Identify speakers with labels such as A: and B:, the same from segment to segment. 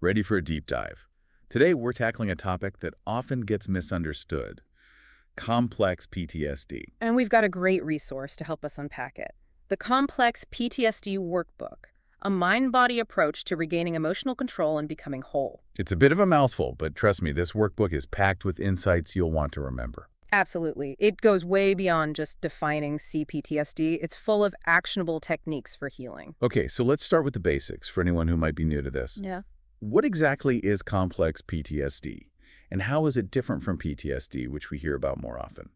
A: Ready for a deep dive. Today, we're tackling a topic that often gets misunderstood: complex PTSD.
B: And we've got a great resource to help us unpack it. The Complex PTSD Workbook, a mind-body approach to regaining emotional control and becoming whole.
A: It's a bit of a mouthful, but trust me, this workbook is packed with insights you'll want to remember.
B: Absolutely. It goes way beyond just defining CPTSD. It's full of actionable techniques for healing.
A: Okay, so let's start with the basics for anyone who might be new to this.
B: Yeah.
A: What exactly is complex PTSD, and how is it different from PTSD, which we hear about more often?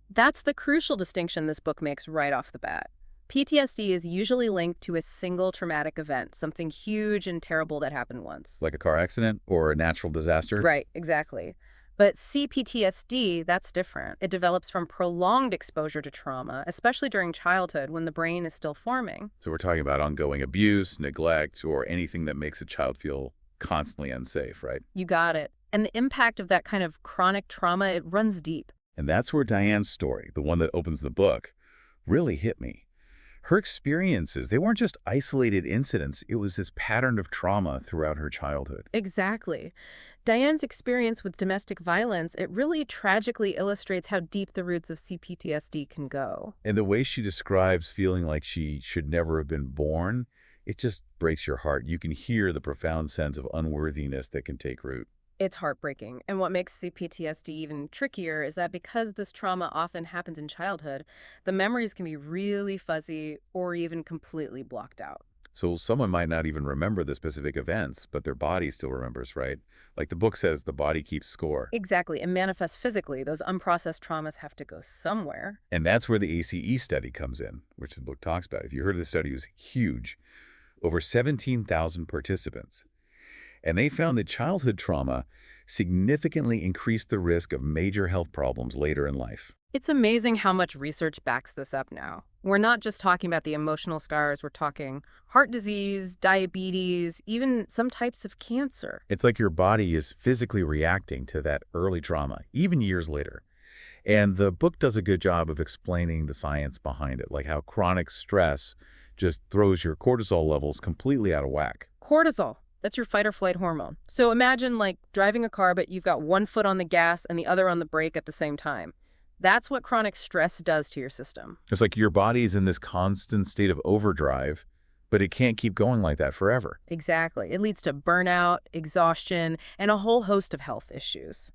B: That's the crucial distinction this book makes right off the bat. PTSD is usually linked to a single traumatic event, something huge and terrible that happened once.
A: Like a car accident or a natural disaster?
B: Right, exactly. But CPTSD, that's different. It develops from prolonged exposure to trauma, especially during childhood when the brain is still forming.
A: So we're talking about ongoing abuse, neglect, or anything that makes a child feel constantly unsafe, right?
B: You got it. And the impact of that kind of chronic trauma, it runs deep.
A: And that's where Diane's story, the one that opens the book, really hit me. Her experiences, they weren't just isolated incidents. It was this pattern of trauma throughout her childhood.
B: Exactly. Diane's experience with domestic violence, it really tragically illustrates how deep the roots of CPTSD can go.
A: And the way she describes feeling like she should never have been born, it just breaks your heart. You can hear the profound sense of unworthiness that can take root.
B: It's heartbreaking. And what makes CPTSD even trickier is that because this trauma often happens in childhood, the memories can be really fuzzy or even completely blocked out.
A: So someone might not even remember the specific events, but their body still remembers, right? Like the book says, the body keeps score.
B: Exactly. It manifests physically. Those unprocessed traumas have to go somewhere.
A: And that's where the ACE study comes in, which the book talks about. If you heard of the study, it was huge. Over 17,000 participants. And they found that childhood trauma significantly increased the risk of major health problems later in life.
B: It's amazing how much research backs this up now. We're not just talking about the emotional scars, we're talking heart disease, diabetes, even some types of cancer.
A: It's like your body is physically reacting to that early trauma, even years later. And the book does a good job of explaining the science behind it, like how chronic stress just throws your cortisol levels completely out of whack.
B: Cortisol. That's your fight or flight hormone. So imagine like driving a car, but you've got one foot on the gas and the other on the brake at the same time. That's what chronic stress does to your system.
A: It's like your body's in this constant state of overdrive, but it can't keep going like that forever.
B: Exactly. It leads to burnout, exhaustion, and a whole host of health issues.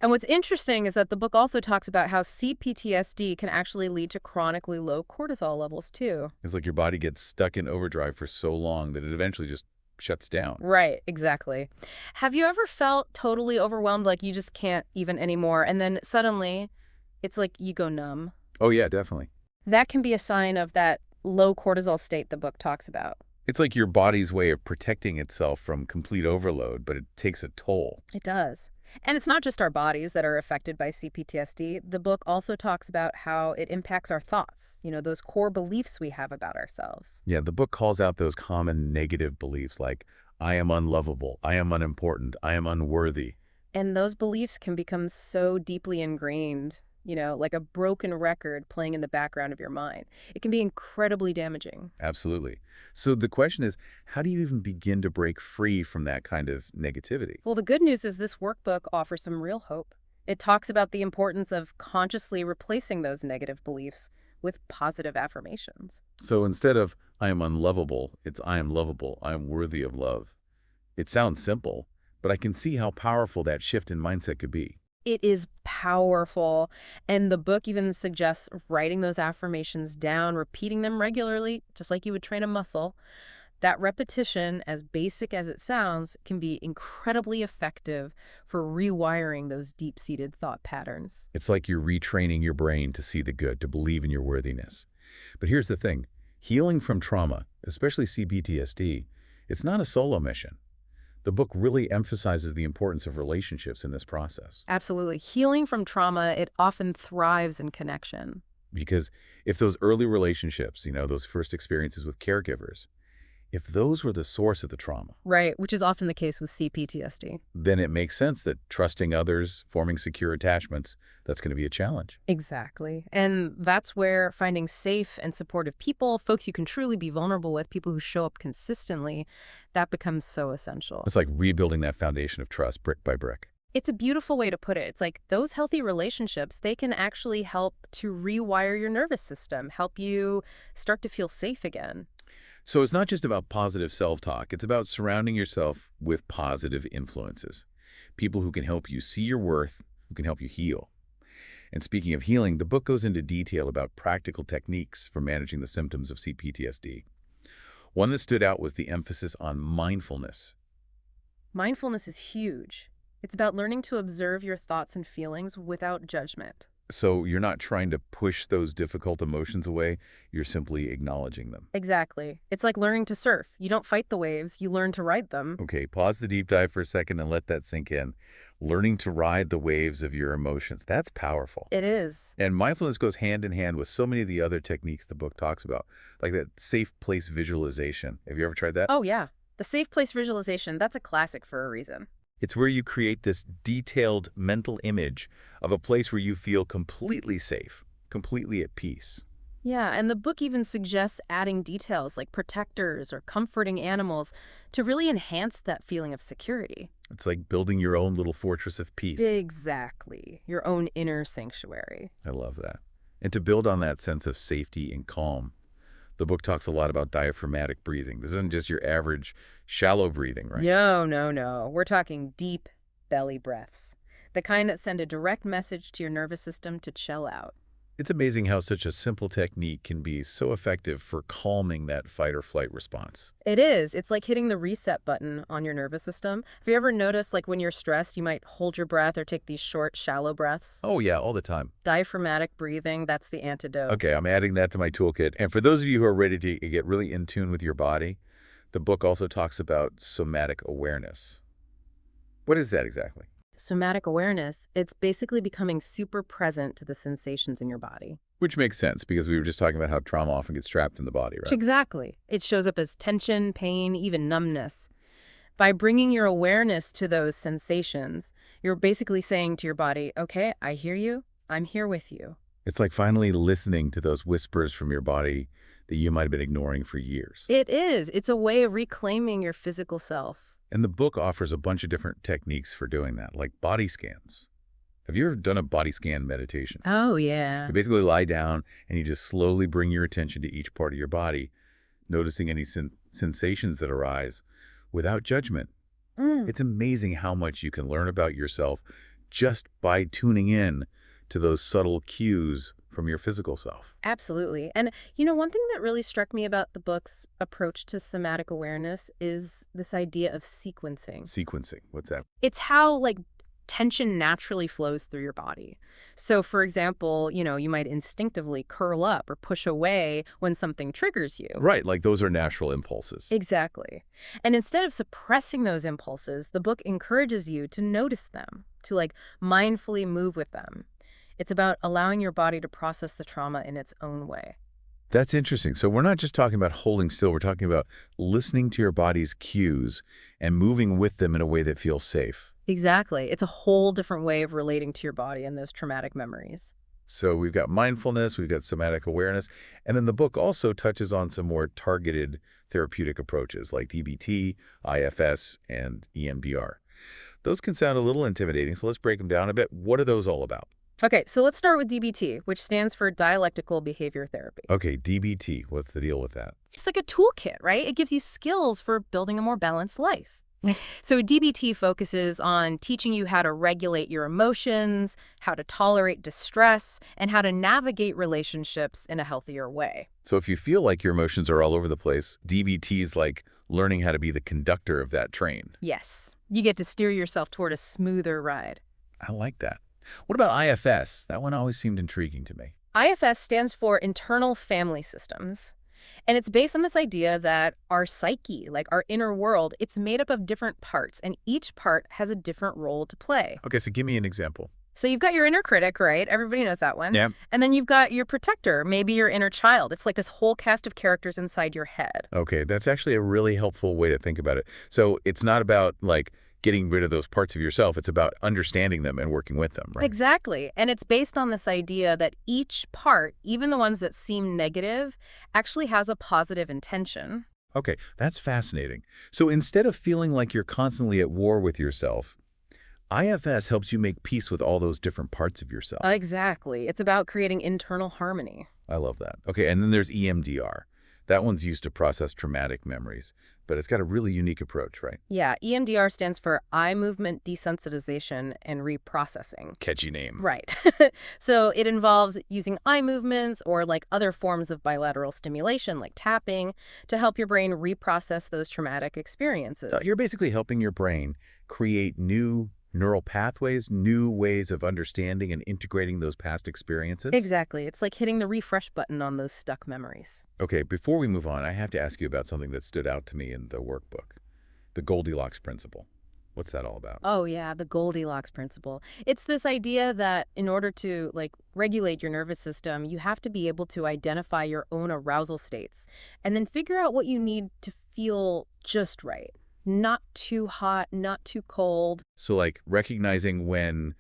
B: And what's interesting is that the book also talks about how CPTSD can actually lead to chronically low cortisol levels too.
A: It's like your body gets stuck in overdrive for so long that it eventually just shuts down.
B: Right, exactly. Have you ever felt totally overwhelmed, like you just can't even anymore, and then suddenly it's like you go numb?
A: Oh yeah, definitely.
B: That can be a sign of that low cortisol state the book talks about.
A: It's like your body's way of protecting itself from complete overload, but it takes a toll.
B: It does. And it's not just our bodies that are affected by CPTSD. The book also talks about how it impacts our thoughts, those core beliefs we have about ourselves.
A: Yeah, the book calls out those common negative beliefs like, I am unlovable, I am unimportant, I am unworthy.
B: And those beliefs can become so deeply ingrained, like a broken record playing in the background of your mind. It can be incredibly damaging.
A: Absolutely. So the question is, how do you even begin to break free from that kind of negativity?
B: Well, the good news is this workbook offers some real hope. It talks about the importance of consciously replacing those negative beliefs with positive affirmations.
A: So instead of, I am unlovable, it's I am lovable, I am worthy of love. It sounds simple, but I can see how powerful that shift in mindset could be.
B: It is powerful. And the book even suggests writing those affirmations down, repeating them regularly, just like you would train a muscle. That repetition, as basic as it sounds, can be incredibly effective for rewiring those deep-seated thought patterns.
A: It's like you're retraining your brain to see the good, to believe in your worthiness. But here's the thing. Healing from trauma, especially CPTSD, it's not a solo mission. The book really emphasizes the importance of relationships in this process.
B: Absolutely. Healing from trauma, it often thrives in connection.
A: Because if those early relationships, those first experiences with caregivers, If those were the source of the trauma,
B: Right, which is often the case with CPTSD.
A: then it makes sense that trusting others, forming secure attachments, that's going to be a challenge.
B: Exactly. And that's where finding safe and supportive people, folks you can truly be vulnerable with, people who show up consistently, that becomes so essential.
A: It's like rebuilding that foundation of trust brick by brick.
B: It's a beautiful way to put it. It's like those healthy relationships, they can actually help to rewire your nervous system, help you start to feel safe again.
A: So it's not just about positive self-talk. It's about surrounding yourself with positive influences. People who can help you see your worth, who can help you heal. And speaking of healing, the book goes into detail about practical techniques for managing the symptoms of CPTSD. One that stood out was the emphasis on mindfulness.
B: Mindfulness is huge. It's about learning to observe your thoughts and feelings without judgment.
A: So you're not trying to push those difficult emotions away, you're simply acknowledging them.
B: Exactly. It's like learning to surf. You don't fight the waves, you learn to ride them.
A: Okay, pause the deep dive for a second and let that sink in. Learning to ride the waves of your emotions, that's powerful.
B: It is.
A: And mindfulness goes hand in hand with so many of the other techniques the book talks about, like that safe place visualization. Have you ever tried that?
B: Oh, yeah. The safe place visualization, that's a classic for a reason.
A: It's where you create this detailed mental image of a place where you feel completely safe, completely at peace.
B: Yeah, and the book even suggests adding details like protectors or comforting animals to really enhance that feeling of security.
A: It's like building your own little fortress of peace.
B: Exactly. Your own inner sanctuary.
A: I love that. And to build on that sense of safety and calm, the book talks a lot about diaphragmatic breathing. This isn't just your average shallow breathing, right?
B: No. We're talking deep belly breaths. The kind that send a direct message to your nervous system to chill out.
A: It's amazing how such a simple technique can be so effective for calming that fight or flight response.
B: It is. It's like hitting the reset button on your nervous system. Have you ever noticed, like, when you're stressed, you might hold your breath or take these short, shallow breaths?
A: Oh yeah, all the time.
B: Diaphragmatic breathing, that's the antidote.
A: Okay, I'm adding that to my toolkit. And for those of you who are ready to get really in tune with your body, the book also talks about somatic awareness. What is that exactly?
B: Somatic awareness, it's basically becoming super present to the sensations in your body.
A: Which makes sense because we were just talking about how trauma often gets trapped in the body, right?
B: Exactly. It shows up as tension, pain, even numbness. By bringing your awareness to those sensations, you're basically saying to your body, okay, I hear you, I'm here with you.
A: It's like finally listening to those whispers from your body that you might have been ignoring for years.
B: It is. It's a way of reclaiming your physical self.
A: And the book offers a bunch of different techniques for doing that, like body scans. Have you ever done a body scan meditation?
B: Oh, yeah.
A: You basically lie down and you just slowly bring your attention to each part of your body, noticing any sensations that arise without judgment. It's amazing how much you can learn about yourself just by tuning in to those subtle cues from your physical self.
B: Absolutely. And, you know, one thing that really struck me about the book's approach to somatic awareness is this idea of sequencing.
A: Sequencing, what's that?
B: It's how, like, tension naturally flows through your body. So, for example, you know, you might instinctively curl up or push away when something triggers you.
A: Right, like those are natural impulses.
B: Exactly. And instead of suppressing those impulses, the book encourages you to notice them, to, like, mindfully move with them. It's about allowing your body to process the trauma in its own way.
A: That's interesting. So we're not just talking about holding still. We're talking about listening to your body's cues and moving with them in a way that feels safe.
B: Exactly. It's a whole different way of relating to your body and those traumatic memories.
A: So we've got mindfulness, we've got somatic awareness, and then the book also touches on some more targeted therapeutic approaches like DBT, IFS, and EMDR. Those can sound a little intimidating, so let's break them down a bit. What are those all about?
B: Okay, so let's start with DBT, which stands for Dialectical Behavior Therapy.
A: Okay, DBT, what's the deal with that?
B: It's like a toolkit, right? It gives you skills for building a more balanced life. So DBT focuses on teaching you how to regulate your emotions, how to tolerate distress, and how to navigate relationships in a healthier way.
A: So if you feel like your emotions are all over the place, DBT is like learning how to be the conductor of that train.
B: Yes, you get to steer yourself toward a smoother ride.
A: I like that. What about IFS? That one always seemed intriguing to me.
B: IFS stands for Internal Family Systems. And it's based on this idea that our psyche, like our inner world, it's made up of different parts, and each part has a different role to play.
A: Okay, so give me an example.
B: So you've got your inner critic, right? Everybody knows that one.
A: Yeah.
B: And then you've got your protector, maybe your inner child. It's like this whole cast of characters inside your head.
A: Okay, that's actually a really helpful way to think about it. So it's not about, like, getting rid of those parts of yourself. It's about understanding them and working with them, right?
B: Exactly. And it's based on this idea that each part, even the ones that seem negative, actually has a positive intention.
A: Okay, that's fascinating. So instead of feeling like you're constantly at war with yourself, IFS helps you make peace with all those different parts of yourself.
B: Exactly. It's about creating internal harmony.
A: I love that. Okay, and then there's EMDR. That one's used to process traumatic memories, but it's got a really unique approach, right?
B: Yeah, EMDR stands for eye movement desensitization and reprocessing.
A: Catchy name.
B: Right. So it involves using eye movements or like other forms of bilateral stimulation like tapping to help your brain reprocess those traumatic experiences.
A: So you're basically helping your brain create new neural pathways, new ways of understanding and integrating those past experiences.
B: Exactly. It's like hitting the refresh button on those stuck memories.
A: Okay, before we move on, I have to ask you about something that stood out to me in the workbook, the Goldilocks principle. What's that all about?
B: Oh, yeah, the Goldilocks principle. It's this idea that in order to like regulate your nervous system, you have to be able to identify your own arousal states and then figure out what you need to feel just right. Not too hot, not too cold.
A: So like recognizing when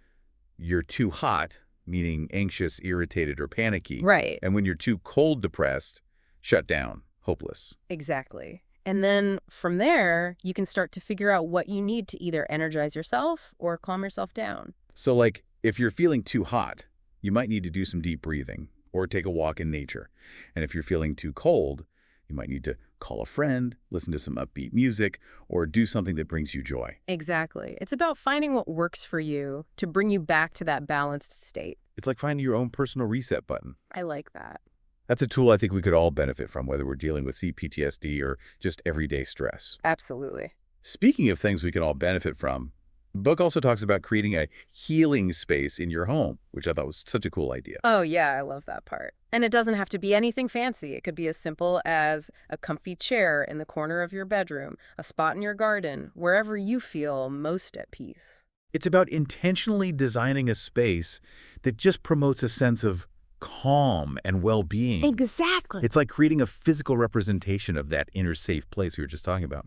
A: you're too hot, meaning anxious, irritated, or panicky,
B: Right.
A: and when you're too cold, depressed, shut down, hopeless.
B: Exactly. And then from there, you can start to figure out what you need to either energize yourself or calm yourself down.
A: So like if you're feeling too hot, you might need to do some deep breathing or take a walk in nature. And if you're feeling too cold, you might need to call a friend, listen to some upbeat music, or do something that brings you joy.
B: Exactly. It's about finding what works for you to bring you back to that balanced state.
A: It's like finding your own personal reset button.
B: I like that.
A: That's a tool I think we could all benefit from, whether we're dealing with CPTSD or just everyday stress.
B: Absolutely.
A: Speaking of things we can all benefit from, the book also talks about creating a healing space in your home, which I thought was such a cool idea.
B: Oh, yeah, I love that part. And it doesn't have to be anything fancy. It could be as simple as a comfy chair in the corner of your bedroom, a spot in your garden, wherever you feel most at peace.
A: It's about intentionally designing a space that just promotes a sense of calm and well-being.
B: Exactly.
A: It's like creating a physical representation of that inner safe place we were just talking about.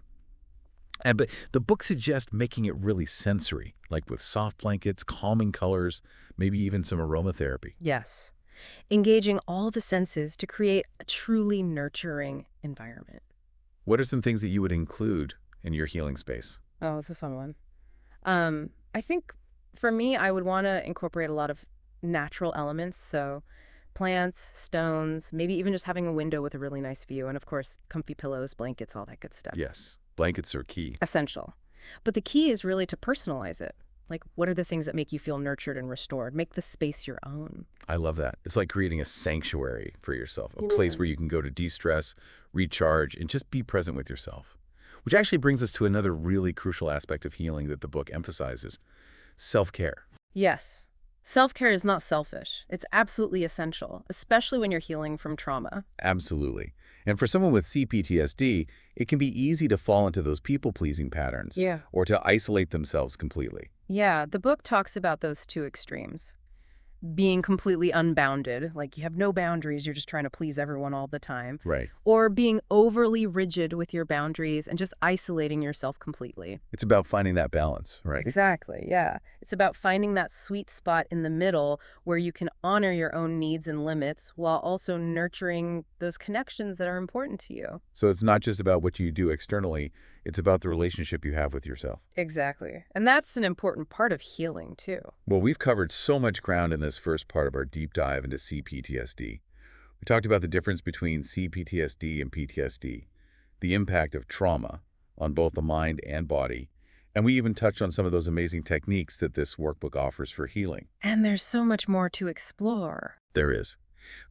A: But the book suggests making it really sensory, like with soft blankets, calming colors, maybe even some aromatherapy.
B: Yes. Engaging all the senses to create a truly nurturing environment.
A: What are some things that you would include in your healing space?
B: Oh, it's a fun one. I think for me, I would want to incorporate a lot of natural elements. So plants, stones, maybe even just having a window with a really nice view. And of course, comfy pillows, blankets, all that good stuff.
A: Yes, blankets are key.
B: Essential. But the key is really to personalize it. Like, what are the things that make you feel nurtured and restored? Make the space your own.
A: I love that. It's like creating a sanctuary for yourself, a place where you can go to de-stress, recharge, and just be present with yourself. Which actually brings us to another really crucial aspect of healing that the book emphasizes, self-care.
B: Yes. Self-care is not selfish. It's absolutely essential, especially when you're healing from trauma.
A: Absolutely. And for someone with CPTSD, it can be easy to fall into those people-pleasing patterns.
B: Yeah.
A: Or to isolate themselves completely.
B: Yeah, the book talks about those two extremes. Being completely unbounded, like you have no boundaries, you're just trying to please everyone all the time.
A: Right.
B: Or being overly rigid with your boundaries and just isolating yourself completely.
A: It's about finding that balance, right?
B: Exactly, yeah. It's about finding that sweet spot in the middle where you can honor your own needs and limits while also nurturing those connections that are important to you.
A: So it's not just about what you do externally, it's about the relationship you have with yourself.
B: Exactly. And that's an important part of healing, too.
A: Well, we've covered so much ground in this first part of our deep dive into CPTSD. We talked about the difference between CPTSD and PTSD, the impact of trauma on both the mind and body, and we even touched on some of those amazing techniques that this workbook offers for healing.
B: And there's so much more to explore.
A: There is.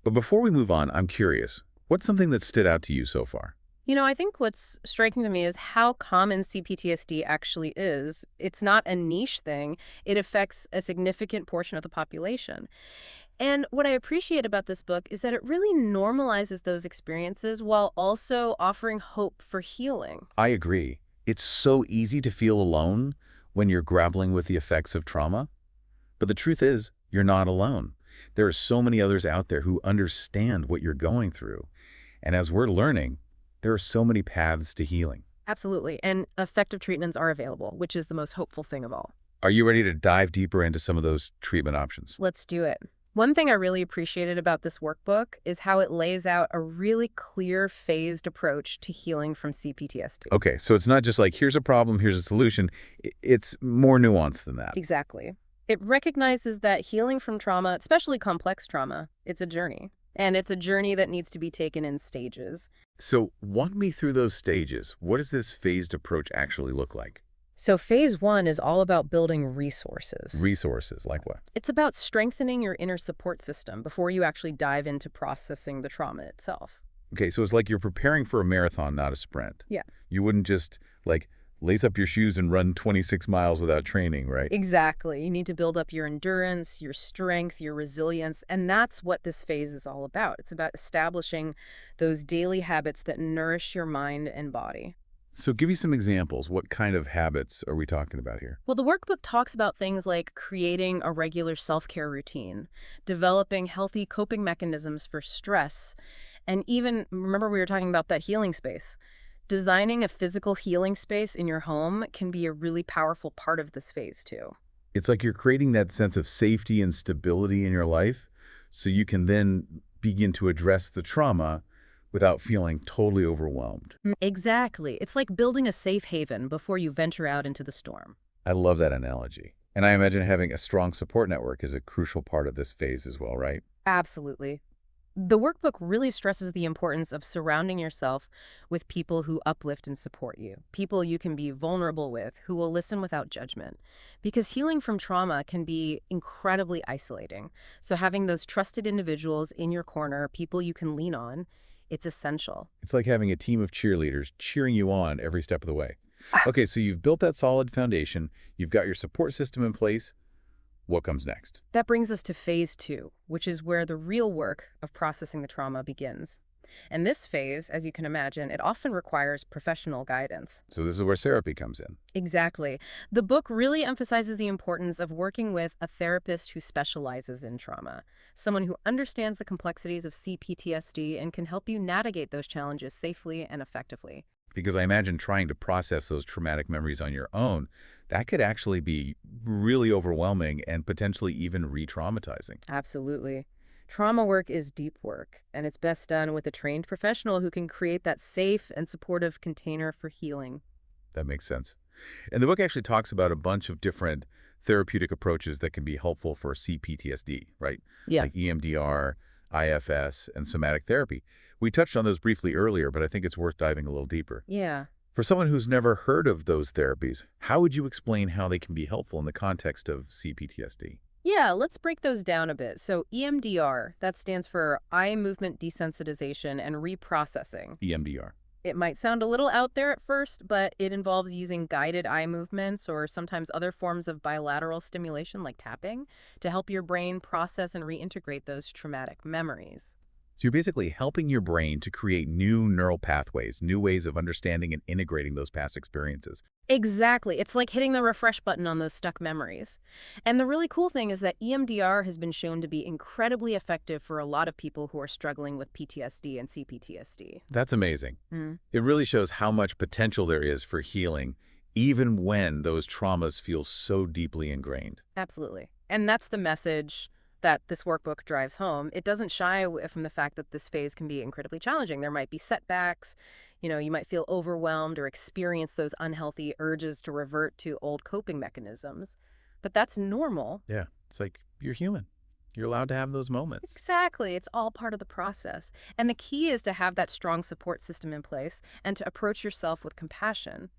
A: But before we move on, I'm curious, what's something that stood out to you so far?
B: You know, I think what's striking to me is how common CPTSD actually is. It's not a niche thing. It affects a significant portion of the population. And what I appreciate about this book is that it really normalizes those experiences while also offering hope for healing.
A: I agree. It's so easy to feel alone when you're grappling with the effects of trauma. But the truth is, you're not alone. There are so many others out there who understand what you're going through. And as we're learning, there are so many paths to healing.
B: Absolutely. And effective treatments are available, which is the most hopeful thing of all.
A: Are you ready to dive deeper into some of those treatment options?
B: Let's do it. One thing I really appreciated about this workbook is how it lays out a really clear, phased approach to healing from CPTSD.
A: Okay, so it's not just like, here's a problem, here's a solution. It's more nuanced than that.
B: Exactly. It recognizes that healing from trauma, especially complex trauma, it's a journey. And it's a journey that needs to be taken in stages.
A: So walk me through those stages. What does this phased approach actually look like?
B: So phase 1 is all about building resources.
A: Resources, like what?
B: It's about strengthening your inner support system before you actually dive into processing the trauma itself.
A: Okay, so it's like you're preparing for a marathon, not a sprint.
B: Yeah.
A: You wouldn't just, like, lace up your shoes and run 26 miles without training, right?
B: Exactly. You need to build up your endurance, your strength, your resilience, and that's what this phase is all about. It's about establishing those daily habits that nourish your mind and body.
A: So give me some examples. What kind of habits are we talking about here?
B: Well, the workbook talks about things like creating a regular self-care routine, developing healthy coping mechanisms for stress, and even, remember we were talking about that healing space. Designing a physical healing space in your home can be a really powerful part of this phase too.
A: It's like you're creating that sense of safety and stability in your life so you can then begin to address the trauma without feeling totally overwhelmed.
B: Exactly. It's like building a safe haven before you venture out into the storm.
A: I love that analogy. And I imagine having a strong support network is a crucial part of this phase as well, right?
B: Absolutely. The workbook really stresses the importance of surrounding yourself with people who uplift and support you, people you can be vulnerable with, who will listen without judgment. Because healing from trauma can be incredibly isolating. So having those trusted individuals in your corner, people you can lean on, it's essential.
A: It's like having a team of cheerleaders cheering you on every step of the way. Okay, so you've built that solid foundation. You've got your support system in place. What comes next?
B: That brings us to phase 2, which is where the real work of processing the trauma begins. And this phase, as you can imagine, it often requires professional guidance.
A: So this is where therapy comes in.
B: Exactly. The book really emphasizes the importance of working with a therapist who specializes in trauma, someone who understands the complexities of CPTSD and can help you navigate those challenges safely and effectively.
A: Because I imagine trying to process those traumatic memories on your own, that could actually be really overwhelming and potentially even re-traumatizing.
B: Absolutely. Trauma work is deep work, and it's best done with a trained professional who can create that safe and supportive container for healing.
A: That makes sense. And the book actually talks about a bunch of different therapeutic approaches that can be helpful for CPTSD, right?
B: Yeah.
A: Like EMDR, IFS, and somatic therapy. We touched on those briefly earlier, but I think it's worth diving a little deeper.
B: Yeah.
A: For someone who's never heard of those therapies, how would you explain how they can be helpful in the context of CPTSD?
B: Yeah, let's break those down a bit. So EMDR, that stands for eye movement desensitization and reprocessing.
A: EMDR.
B: It might sound a little out there at first, but it involves using guided eye movements or sometimes other forms of bilateral stimulation like tapping to help your brain process and reintegrate those traumatic memories.
A: So you're basically helping your brain to create new neural pathways, new ways of understanding and integrating those past experiences.
B: Exactly. It's like hitting the refresh button on those stuck memories. And the really cool thing is that EMDR has been shown to be incredibly effective for a lot of people who are struggling with PTSD and CPTSD.
A: That's amazing. It really shows how much potential there is for healing, even when those traumas feel so deeply ingrained.
B: Absolutely. And that's the message that this workbook drives home. It doesn't shy away from the fact that this phase can be incredibly challenging. There might be setbacks, you might feel overwhelmed or experience those unhealthy urges to revert to old coping mechanisms. But that's normal.
A: Yeah, it's like you're human. You're allowed to have those moments.
B: Exactly. It's all part of the process. And the key is to have that strong support system in place and to approach yourself with compassion.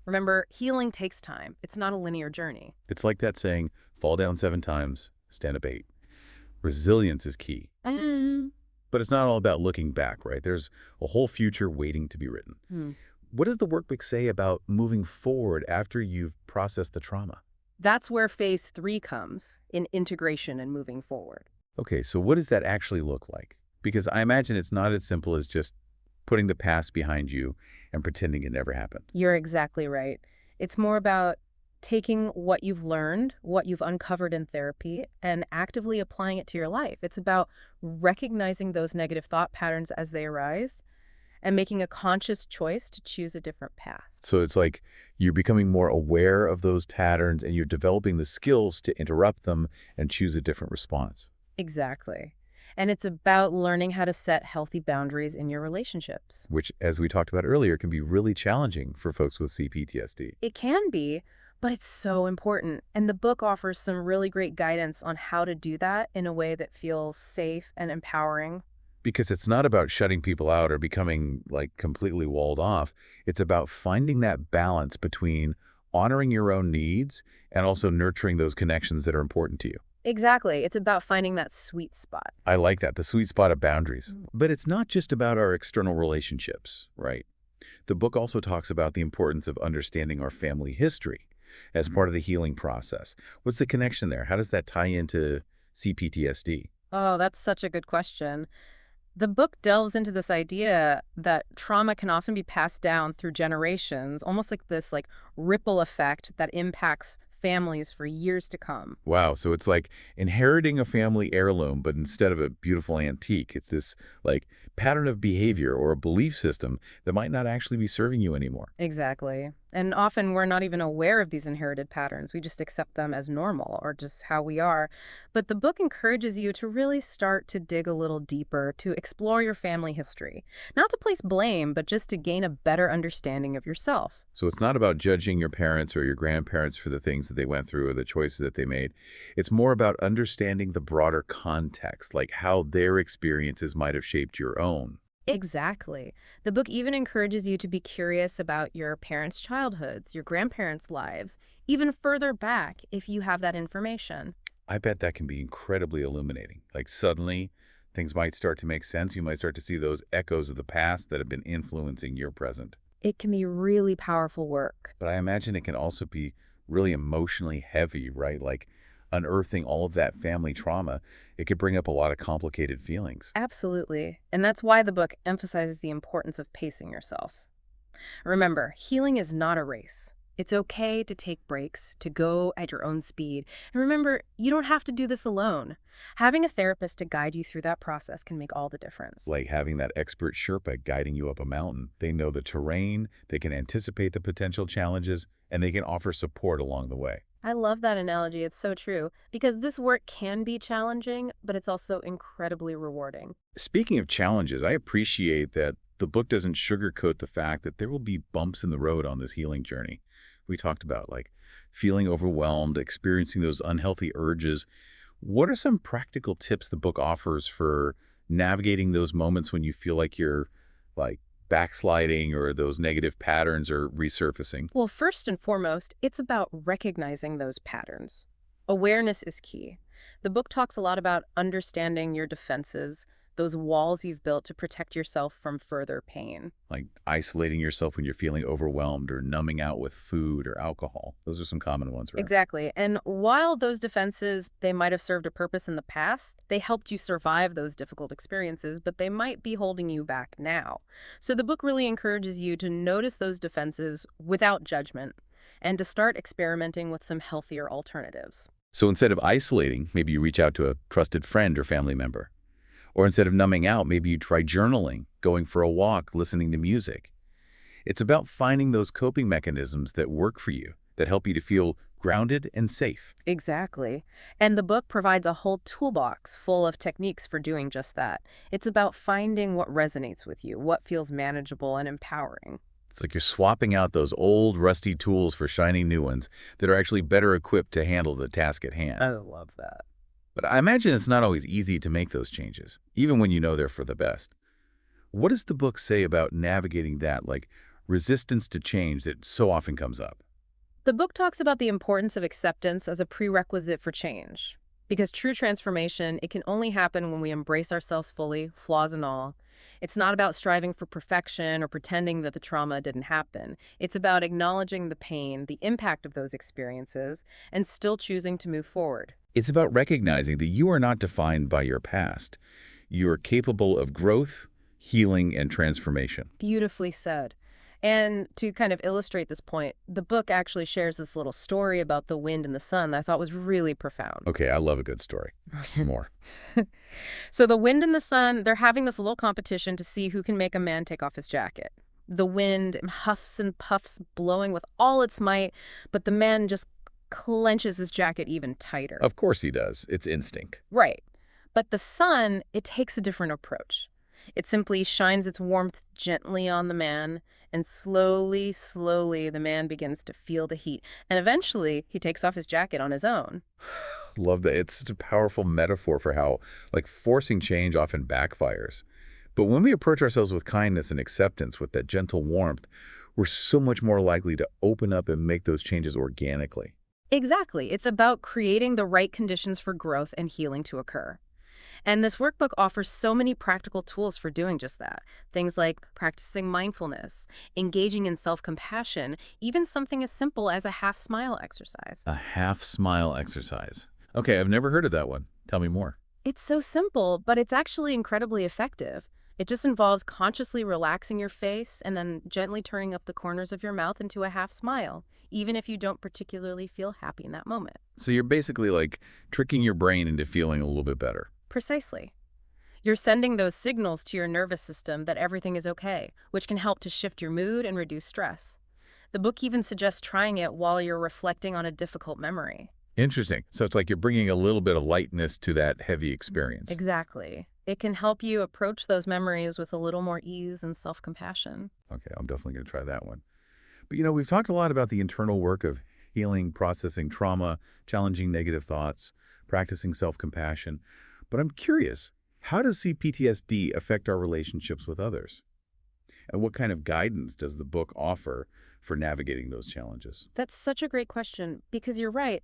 B: Remember, healing takes time. It's not a linear journey.
A: It's like that saying, fall down 7 times, stand up 8. Resilience is key. But it's not all about looking back, right? There's a whole future waiting to be written. What does the workbook say about moving forward after you've processed the trauma?
B: That's where phase 3 comes, in integration and moving forward.
A: Okay, so what does that actually look like? Because I imagine it's not as simple as just putting the past behind you and pretending it never happened.
B: You're exactly right. It's more about taking what you've learned, what you've uncovered in therapy, and actively applying it to your life. It's about recognizing those negative thought patterns as they arise and making a conscious choice to choose a different path.
A: So it's like you're becoming more aware of those patterns and you're developing the skills to interrupt them and choose a different response.
B: Exactly. And it's about learning how to set healthy boundaries in your relationships.
A: Which, as we talked about earlier, can be really challenging for folks with CPTSD.
B: It can be, but it's so important. And the book offers some really great guidance on how to do that in a way that feels safe and empowering.
A: Because it's not about shutting people out or becoming like completely walled off. It's about finding that balance between honoring your own needs and also nurturing those connections that are important to you.
B: Exactly. It's about finding that sweet spot.
A: I like that, the sweet spot of boundaries. But it's not just about our external relationships, right? The book also talks about the importance of understanding our family history as part of the healing process. What's the connection there? How does that tie into CPTSD?
B: Oh, that's such a good question. The book delves into this idea that trauma can often be passed down through generations, almost like this ripple effect that impacts families for years to come.
A: Wow, so it's like inheriting a family heirloom, but instead of a beautiful antique, it's this like pattern of behavior or a belief system that might not actually be serving you anymore.
B: Exactly. And often we're not even aware of these inherited patterns. We just accept them as normal or just how we are. But the book encourages you to really start to dig a little deeper, to explore your family history. Not to place blame, but just to gain a better understanding of yourself.
A: So it's not about judging your parents or your grandparents for the things that they went through or the choices that they made. It's more about understanding the broader context, like how their experiences might have shaped your own.
B: Exactly. The book even encourages you to be curious about your parents' childhoods, your grandparents' lives, even further back if you have that information.
A: I bet that can be incredibly illuminating. Like suddenly, things might start to make sense. You might start to see those echoes of the past that have been influencing your present.
B: It can be really powerful work.
A: But I imagine it can also be really emotionally heavy, right? Like unearthing all of that family trauma, it could bring up a lot of complicated feelings.
B: Absolutely. And that's why the book emphasizes the importance of pacing yourself. Remember, healing is not a race. It's okay to take breaks, to go at your own speed. And remember, you don't have to do this alone. Having a therapist to guide you through that process can make all the difference.
A: Like having that expert Sherpa guiding you up a mountain. They know the terrain, they can anticipate the potential challenges, and they can offer support along the way.
B: I love that analogy. It's so true. Because this work can be challenging, but it's also incredibly rewarding.
A: Speaking of challenges, I appreciate that the book doesn't sugarcoat the fact that there will be bumps in the road on this healing journey. We talked about like feeling overwhelmed, experiencing those unhealthy urges. What are some practical tips the book offers for navigating those moments when you feel like you're like backsliding or those negative patterns are resurfacing?
B: Well, first and foremost, it's about recognizing those patterns. Awareness is key. The book talks a lot about understanding your defenses, those walls you've built to protect yourself from further pain.
A: Like isolating yourself when you're feeling overwhelmed or numbing out with food or alcohol. Those are some common ones, right?
B: Exactly. And while those defenses, they might have served a purpose in the past, they helped you survive those difficult experiences, but they might be holding you back now. So the book really encourages you to notice those defenses without judgment and to start experimenting with some healthier alternatives.
A: So instead of isolating, maybe you reach out to a trusted friend or family member. Or instead of numbing out, maybe you try journaling, going for a walk, listening to music. It's about finding those coping mechanisms that work for you, that help you to feel grounded and safe.
B: Exactly. And the book provides a whole toolbox full of techniques for doing just that. It's about finding what resonates with you, what feels manageable and empowering.
A: It's like you're swapping out those old, rusty tools for shiny new ones that are actually better equipped to handle the task at hand.
B: I love that.
A: But I imagine it's not always easy to make those changes, even when you know they're for the best. What does the book say about navigating that, like resistance to change that so often comes up?
B: The book talks about the importance of acceptance as a prerequisite for change. Because true transformation, it can only happen when we embrace ourselves fully, flaws and all. It's not about striving for perfection or pretending that the trauma didn't happen. It's about acknowledging the pain, the impact of those experiences, and still choosing to move forward.
A: It's about recognizing that you are not defined by your past. You are capable of growth, healing, and transformation.
B: Beautifully said. And to kind of illustrate this point, the book actually shares this little story about the wind and the sun that I thought was really profound.
A: Okay, I love a good story. More.
B: So the wind and the sun, they're having this little competition to see who can make a man take off his jacket. The wind huffs and puffs, blowing with all its might, but the man just clenches his jacket even tighter.
A: Of course he does. It's instinct.
B: Right. But the sun, it takes a different approach. It simply shines its warmth gently on the man, and slowly, slowly, the man begins to feel the heat. And eventually, he takes off his jacket on his own.
A: Love that. It's such a powerful metaphor for how, like, forcing change often backfires. But when we approach ourselves with kindness and acceptance, with that gentle warmth, we're so much more likely to open up and make those changes organically.
B: Exactly. It's about creating the right conditions for growth and healing to occur. And this workbook offers so many practical tools for doing just that. Things like practicing mindfulness, engaging in self-compassion, even something as simple as a half-smile exercise.
A: A half-smile exercise. Okay, I've never heard of that one. Tell me more.
B: It's so simple, but it's actually incredibly effective. It just involves consciously relaxing your face and then gently turning up the corners of your mouth into a half smile, even if you don't particularly feel happy in that moment.
A: So you're basically like tricking your brain into feeling a little bit better.
B: Precisely. You're sending those signals to your nervous system that everything is okay, which can help to shift your mood and reduce stress. The book even suggests trying it while you're reflecting on a difficult memory.
A: Interesting. So it's like you're bringing a little bit of lightness to that heavy experience.
B: Exactly. It can help you approach those memories with a little more ease and self-compassion.
A: Okay, I'm definitely going to try that one. But we've talked a lot about the internal work of healing, processing trauma, challenging negative thoughts, practicing self-compassion. But I'm curious, how does CPTSD affect our relationships with others? And what kind of guidance does the book offer for navigating those challenges?
B: That's such a great question because you're right.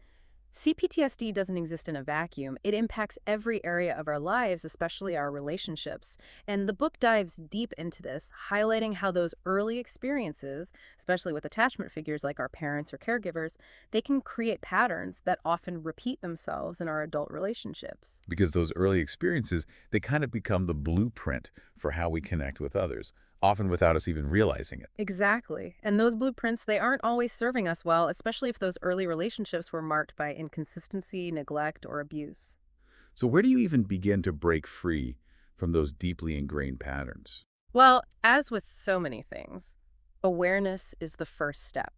B: CPTSD doesn't exist in a vacuum. It impacts every area of our lives, especially our relationships. And the book dives deep into this, highlighting how those early experiences, especially with attachment figures like our parents or caregivers, they can create patterns that often repeat themselves in our adult relationships.
A: Because those early experiences, they kind of become the blueprint for how we connect with others, often without us even realizing it.
B: Exactly. And those blueprints, they aren't always serving us well, especially if those early relationships were marked by inconsistency, neglect, or abuse.
A: So where do you even begin to break free from those deeply ingrained patterns?
B: Well, as with so many things, awareness is the first step.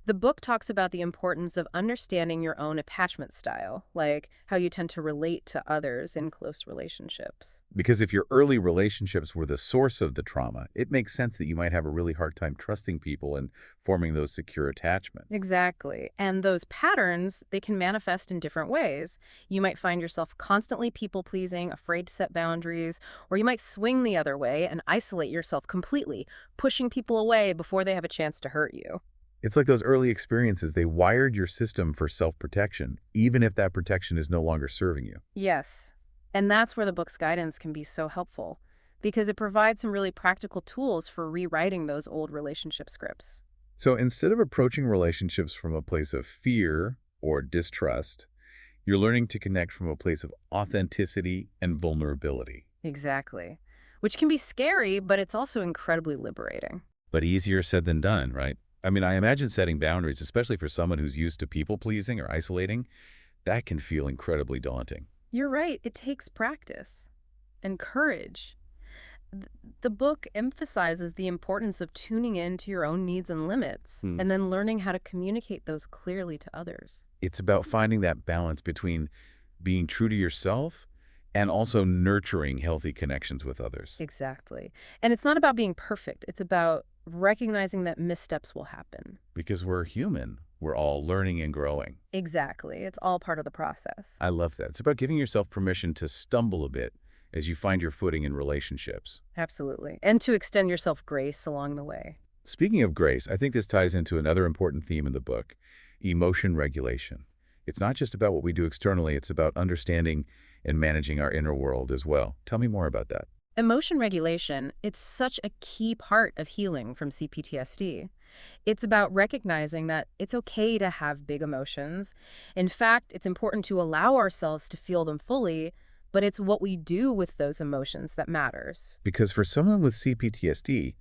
B: The book talks about the importance of understanding your own attachment style, like how you tend to relate to others in close relationships.
A: Because if your early relationships were the source of the trauma, it makes sense that you might have a really hard time trusting people and forming those secure attachments.
B: Exactly. And those patterns, they can manifest in different ways. You might find yourself constantly people-pleasing, afraid to set boundaries, or you might swing the other way and isolate yourself completely, pushing people away before they have a chance to hurt you.
A: It's like those early experiences, they wired your system for self-protection, even if that protection is no longer serving you.
B: Yes. And that's where the book's guidance can be so helpful, because it provides some really practical tools for rewriting those old relationship scripts.
A: So instead of approaching relationships from a place of fear or distrust, you're learning to connect from a place of authenticity and vulnerability.
B: Exactly. Which can be scary, but it's also incredibly liberating.
A: But easier said than done, right? I mean, I imagine setting boundaries, especially for someone who's used to people-pleasing or isolating, that can feel incredibly daunting.
B: You're right. It takes practice and courage. The book emphasizes the importance of tuning in to your own needs and limits and then learning how to communicate those clearly to others.
A: It's about finding that balance between being true to yourself and also nurturing healthy connections with others.
B: Exactly. And it's not about being perfect. It's about recognizing that missteps will happen.
A: Because we're human. We're all learning and growing.
B: Exactly. It's all part of the process.
A: I love that. It's about giving yourself permission to stumble a bit as you find your footing in relationships.
B: Absolutely. And to extend yourself grace along the way.
A: Speaking of grace, I think this ties into another important theme in the book, emotion regulation. It's not just about what we do externally, it's about understanding and managing our inner world as well. Tell me more about that.
B: Emotion regulation, it's such a key part of healing from CPTSD. It's about recognizing that it's okay to have big emotions. In fact, it's important to allow ourselves to feel them fully, but it's what we do with those emotions that matters.
A: Because for someone with CPTSD,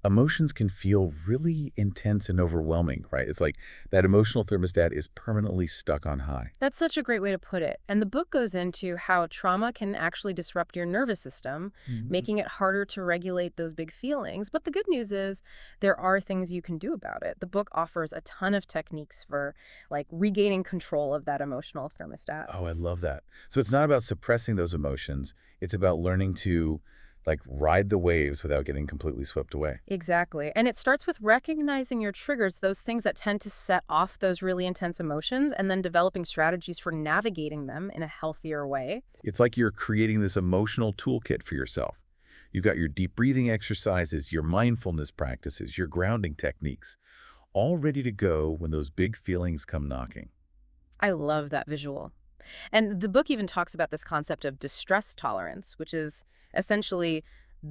A: emotions can feel really intense and overwhelming, right? It's like that emotional thermostat is permanently stuck on high.
B: That's such a great way to put it. And the book goes into how trauma can actually disrupt your nervous system,
A: Mhm.
B: making it harder to regulate those big feelings. But the good news is there are things you can do about it. The book offers a ton of techniques for like regaining control of that emotional thermostat.
A: Oh, I love that. So it's not about suppressing those emotions. It's about learning to like ride the waves without getting completely swept away.
B: Exactly. And it starts with recognizing your triggers, those things that tend to set off those really intense emotions, and then developing strategies for navigating them in a healthier way.
A: It's like you're creating this emotional toolkit for yourself. You've got your deep breathing exercises, your mindfulness practices, your grounding techniques, all ready to go when those big feelings come knocking.
B: I love that visual. And the book even talks about this concept of distress tolerance, which is essentially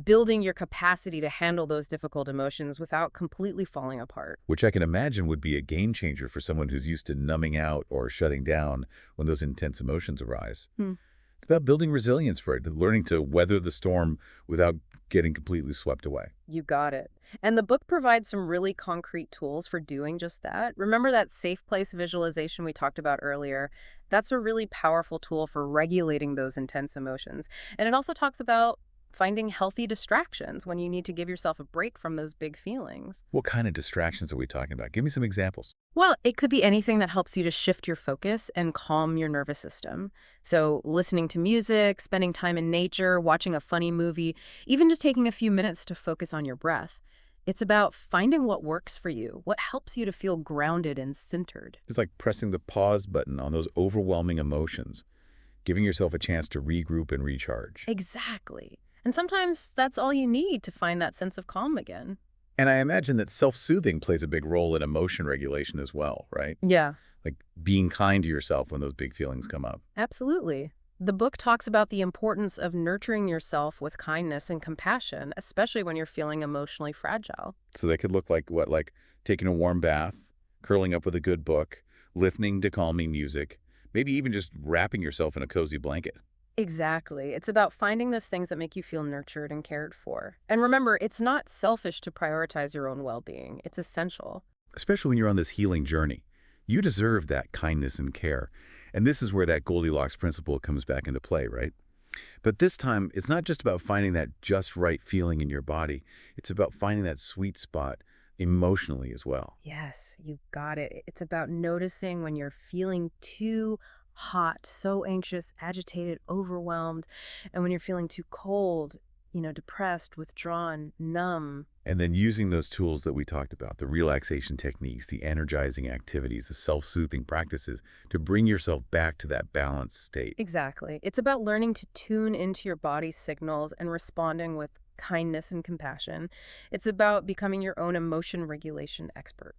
B: building your capacity to handle those difficult emotions without completely falling apart.
A: Which I can imagine would be a game changer for someone who's used to numbing out or shutting down when those intense emotions arise.
B: Hmm.
A: It's about building resilience for it, learning to weather the storm without getting completely swept away.
B: You got it. And the book provides some really concrete tools for doing just that. Remember that safe place visualization we talked about earlier? That's a really powerful tool for regulating those intense emotions. And it also talks about finding healthy distractions when you need to give yourself a break from those big feelings.
A: What kind of distractions are we talking about? Give me some examples.
B: Well, it could be anything that helps you to shift your focus and calm your nervous system. So, listening to music, spending time in nature, watching a funny movie, even just taking a few minutes to focus on your breath. It's about finding what works for you, what helps you to feel grounded and centered.
A: It's like pressing the pause button on those overwhelming emotions, giving yourself a chance to regroup and recharge.
B: Exactly. And sometimes that's all you need to find that sense of calm again.
A: And I imagine that self-soothing plays a big role in emotion regulation as well, right?
B: Yeah,
A: Like being kind to yourself when those big feelings come up.
B: absolutely. The book talks about the importance of nurturing yourself with kindness and compassion, especially when you're feeling emotionally fragile.
A: So that could look like what? Like taking a warm bath, curling up with a good book, listening to calming music, maybe even just wrapping yourself in a cozy blanket.
B: Exactly. It's about finding those things that make you feel nurtured and cared for. And remember, it's not selfish to prioritize your own well-being. It's essential.
A: Especially when you're on this healing journey. You deserve that kindness and care. And this is where that Goldilocks principle comes back into play, right? But this time, it's not just about finding that just right feeling in your body. It's about finding that sweet spot emotionally as well.
B: Yes, you got it. It's about noticing when you're feeling too hot, so anxious, agitated, overwhelmed, and when you're feeling too cold, depressed, withdrawn, numb.
A: And then using those tools that we talked about, the relaxation techniques, the energizing activities, the self-soothing practices, to bring yourself back to that balanced state.
B: Exactly. It's about learning to tune into your body's signals and responding with kindness and compassion. It's about becoming your own emotion regulation expert.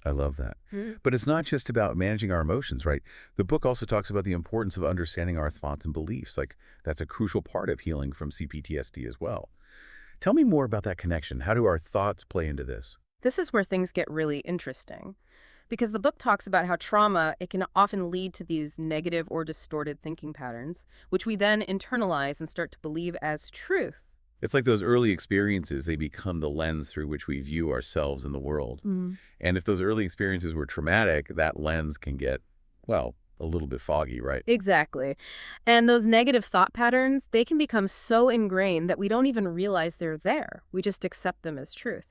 A: I love that.
B: Mhm.
A: But it's not just about managing our emotions, right? The book also talks about the importance of understanding our thoughts and beliefs. Like that's a crucial part of healing from CPTSD as well. Tell me more about that connection. How do our thoughts play into this?
B: This is where things get really interesting because the book talks about how trauma, it can often lead to these negative or distorted thinking patterns, which we then internalize and start to believe as truth.
A: It's like those early experiences, they become the lens through which we view ourselves and the world. And if those early experiences were traumatic, that lens can get, well, a little bit foggy, right?
B: Exactly. And those negative thought patterns, they can become so ingrained that we don't even realize they're there. We just accept them as truth.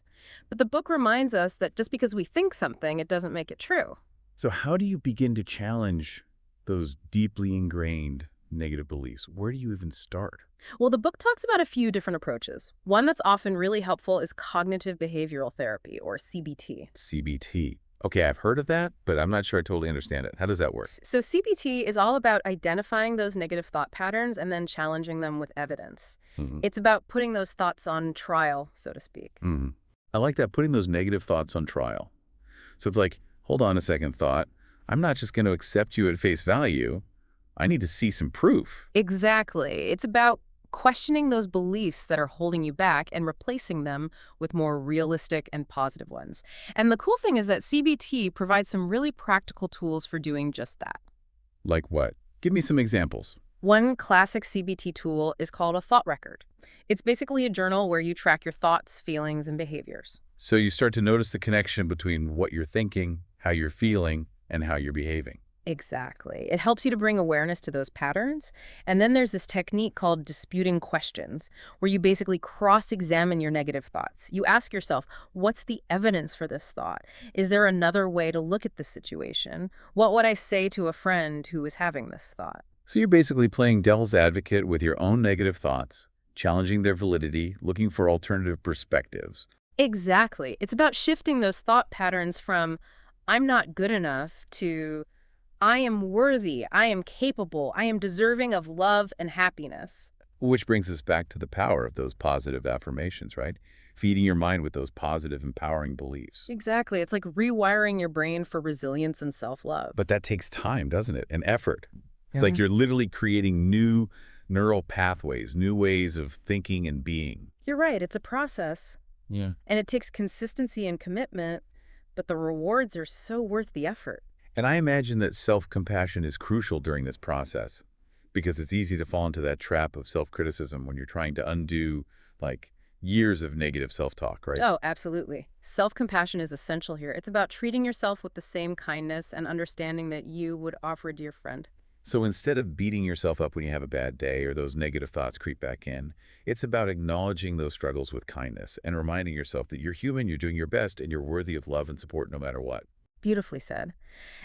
B: But the book reminds us that just because we think something, it doesn't make it true.
A: So how do you begin to challenge those deeply ingrained negative beliefs? Where do you even start?
B: Well, the book talks about a few different approaches. One that's often really helpful is cognitive behavioral therapy, or CBT.
A: CBT. Okay, I've heard of that, but I'm not sure I totally understand it. How does that work?
B: So CBT is all about identifying those negative thought patterns and then challenging them with evidence.
A: hmm
B: It's about putting those thoughts on trial, so to speak.
A: hmm I like that, putting those negative thoughts on trial. So it's like, hold on a second thought. I'm not just going to accept you at face value. I need to see some proof.
B: Exactly. It's about questioning those beliefs that are holding you back and replacing them with more realistic and positive ones. And the cool thing is that CBT provides some really practical tools for doing just that.
A: Like what? Give me some examples.
B: One classic CBT tool is called a thought record. It's basically a journal where you track your thoughts, feelings, and behaviors.
A: So you start to notice the connection between what you're thinking, how you're feeling, and how you're behaving.
B: Exactly. It helps you to bring awareness to those patterns. And then there's this technique called disputing questions, where you basically cross-examine your negative thoughts. You ask yourself, what's the evidence for this thought? Is there another way to look at this situation? What would I say to a friend who is having this thought?
A: So you're basically playing devil's advocate with your own negative thoughts, challenging their validity, looking for alternative perspectives.
B: Exactly. It's about shifting those thought patterns from, I'm not good enough, to, I am worthy, I am capable, I am deserving of love and happiness.
A: Which brings us back to the power of those positive affirmations, right? Feeding your mind with those positive, empowering beliefs.
B: Exactly. It's like rewiring your brain for resilience and self-love.
A: But that takes time, doesn't it? And effort. It's
B: Yeah.
A: like you're literally creating new neural pathways, new ways of thinking and being.
B: You're right. It's a process.
A: Yeah.
B: And it takes consistency and commitment, but the rewards are so worth the effort.
A: And I imagine that self-compassion is crucial during this process because it's easy to fall into that trap of self-criticism when you're trying to undo, like, years of negative self-talk, right?
B: Oh, absolutely. Self-compassion is essential here. It's about treating yourself with the same kindness and understanding that you would offer a dear friend.
A: So instead of beating yourself up when you have a bad day or those negative thoughts creep back in, it's about acknowledging those struggles with kindness and reminding yourself that you're human, you're doing your best, and you're worthy of love and support no matter what.
B: Beautifully said.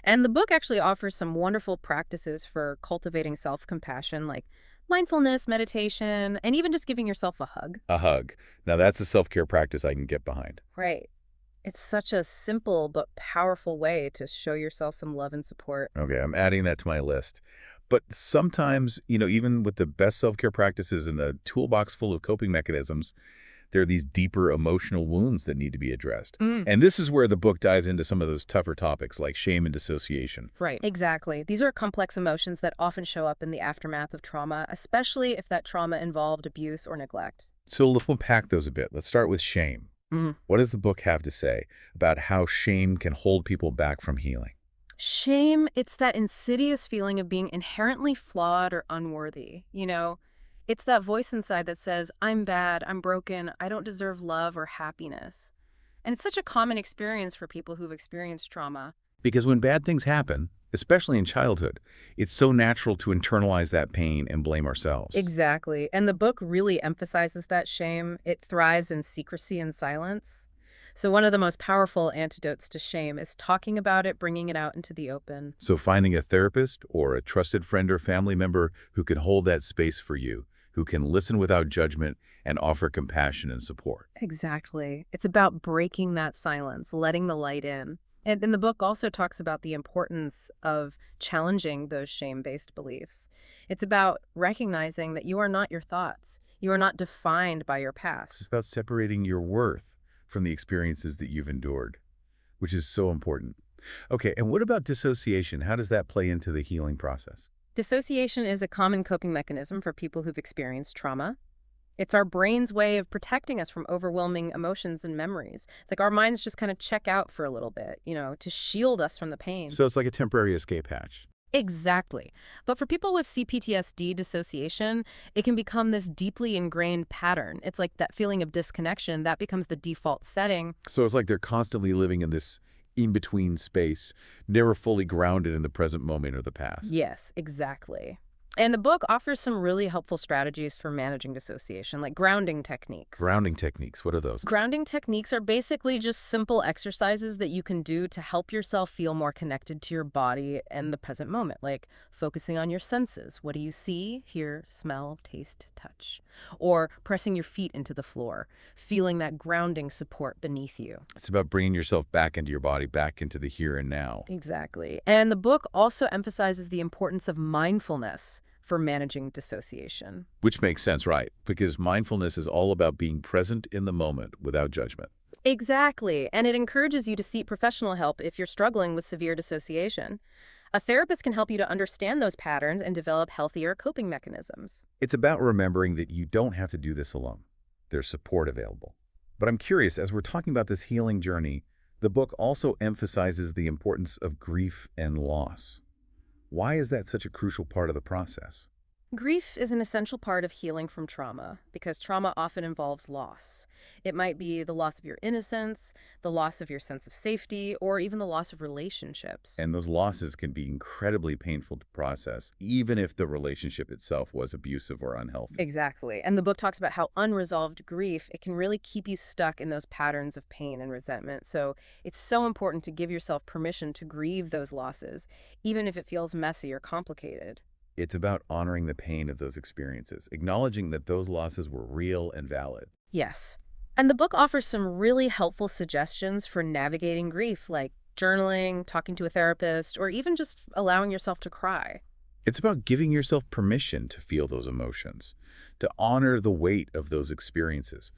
B: And the book actually offers some wonderful practices for cultivating self-compassion, like mindfulness, meditation, and even just giving yourself a hug.
A: A hug. Now that's a self-care practice I can get behind.
B: Right. It's such a simple but powerful way to show yourself some love and support.
A: Okay, I'm adding that to my list. But sometimes, even with the best self-care practices and a toolbox full of coping mechanisms, there are these deeper emotional wounds that need to be addressed. And this is where the book dives into some of those tougher topics like shame and dissociation.
B: Right. Exactly. These are complex emotions that often show up in the aftermath of trauma, especially if that trauma involved abuse or neglect.
A: So let's unpack those a bit. Let's start with shame. What does the book have to say about how shame can hold people back from healing?
B: Shame, it's that insidious feeling of being inherently flawed or unworthy. It's that voice inside that says, I'm bad, I'm broken, I don't deserve love or happiness. And it's such a common experience for people who've experienced trauma.
A: Because when bad things happen, especially in childhood, it's so natural to internalize that pain and blame ourselves.
B: Exactly. And the book really emphasizes that shame. It thrives in secrecy and silence. So one of the most powerful antidotes to shame is talking about it, bringing it out into the open.
A: So finding a therapist or a trusted friend or family member who can hold that space for you, who can listen without judgment and offer compassion and support.
B: Exactly. It's about breaking that silence, letting the light in. And then the book also talks about the importance of challenging those shame-based beliefs. It's about recognizing that you are not your thoughts. You are not defined by your
A: It's
B: past.
A: about separating your worth from the experiences that you've endured, which is so important. Okay, and what about dissociation? How does that play into the healing process?
B: Dissociation is a common coping mechanism for people who've experienced trauma. It's our brain's way of protecting us from overwhelming emotions and memories. It's like our minds just kind of check out for a little bit, to shield us from the pain.
A: So it's like a temporary escape hatch.
B: Exactly. But for people with CPTSD dissociation, it can become this deeply ingrained pattern. It's like that feeling of disconnection that becomes the default setting.
A: So it's like they're constantly living in this in-between space, never fully grounded in the present moment or the past.
B: Yes, exactly. And the book offers some really helpful strategies for managing dissociation, like grounding techniques.
A: Grounding techniques, what are those?
B: Grounding techniques are basically just simple exercises that you can do to help yourself feel more connected to your body and the present moment, like focusing on your senses. What do you see, hear, smell, taste, touch? Or pressing your feet into the floor, feeling that grounding support beneath you.
A: It's about bringing yourself back into your body, back into the here and now.
B: Exactly. And the book also emphasizes the importance of mindfulness for managing dissociation.
A: Which makes sense, right? Because mindfulness is all about being present in the moment without judgment.
B: Exactly. And it encourages you to seek professional help if you're struggling with severe dissociation. A therapist can help you to understand those patterns and develop healthier coping mechanisms.
A: It's about remembering that you don't have to do this alone. There's support available. But I'm curious, as we're talking about this healing journey, the book also emphasizes the importance of grief and loss. Why is that such a crucial part of the process?
B: Grief is an essential part of healing from trauma because trauma often involves loss. It might be the loss of your innocence, the loss of your sense of safety, or even the loss of relationships.
A: And those losses can be incredibly painful to process, even if the relationship itself was abusive or unhealthy.
B: Exactly. And the book talks about how unresolved grief, it can really keep you stuck in those patterns of pain and resentment. So it's so important to give yourself permission to grieve those losses, even if it feels messy or complicated.
A: It's about honoring the pain of those experiences, acknowledging that those losses were real and valid.
B: Yes. And the book offers some really helpful suggestions for navigating grief, like journaling, talking to a therapist, or even just allowing yourself to cry.
A: It's about giving yourself permission to feel those emotions, to honor the weight of those experiences.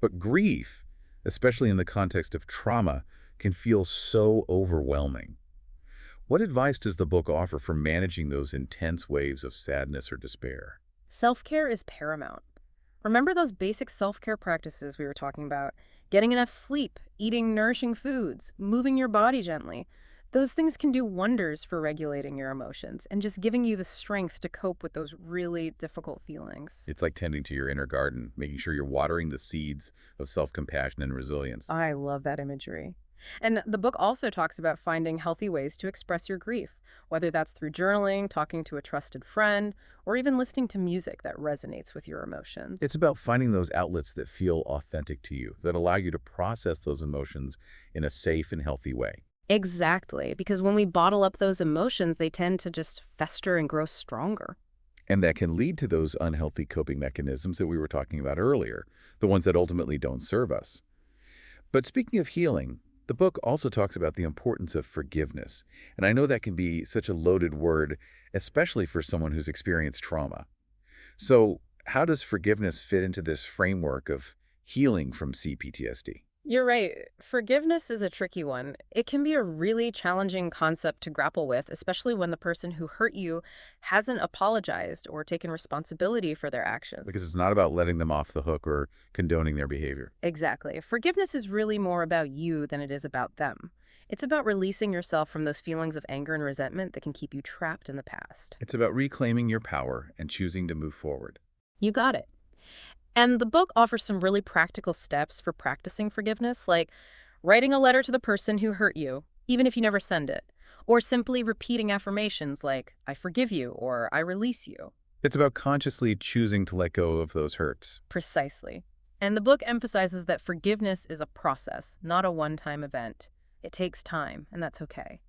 A: But grief, especially in the context of trauma, can feel so overwhelming. What advice does the book offer for managing those intense waves of sadness or despair?
B: Self-care is paramount. Remember those basic self-care practices we were talking about? Getting enough sleep, eating nourishing foods, moving your body gently. Those things can do wonders for regulating your emotions and just giving you the strength to cope with those really difficult feelings.
A: It's like tending to your inner garden, making sure you're watering the seeds of self-compassion and resilience.
B: I love that imagery. And the book also talks about finding healthy ways to express your grief, whether that's through journaling, talking to a trusted friend, or even listening to music that resonates with your emotions.
A: It's about finding those outlets that feel authentic to you, that allow you to process those emotions in a safe and healthy way.
B: Exactly, because when we bottle up those emotions, they tend to just fester and grow stronger.
A: And that can lead to those unhealthy coping mechanisms that we were talking about earlier, the ones that ultimately don't serve us. But speaking of healing, the book also talks about the importance of forgiveness. And I know that can be such a loaded word, especially for someone who's experienced trauma. So how does forgiveness fit into this framework of healing from CPTSD?
B: You're right. Forgiveness is a tricky one. It can be a really challenging concept to grapple with, especially when the person who hurt you hasn't apologized or taken responsibility for their actions.
A: Because it's not about letting them off the hook or condoning their behavior.
B: Exactly. Forgiveness is really more about you than it is about them. It's about releasing yourself from those feelings of anger and resentment that can keep you trapped in the past.
A: It's about reclaiming your power and choosing to move forward.
B: You got it. And the book offers some really practical steps for practicing forgiveness, like writing a letter to the person who hurt you, even if you never send it, or simply repeating affirmations like, I forgive you, or I release you.
A: It's about consciously choosing to let go of those hurts.
B: Precisely. And the book emphasizes that forgiveness is a process, not a one-time event. It takes time, and that's okay.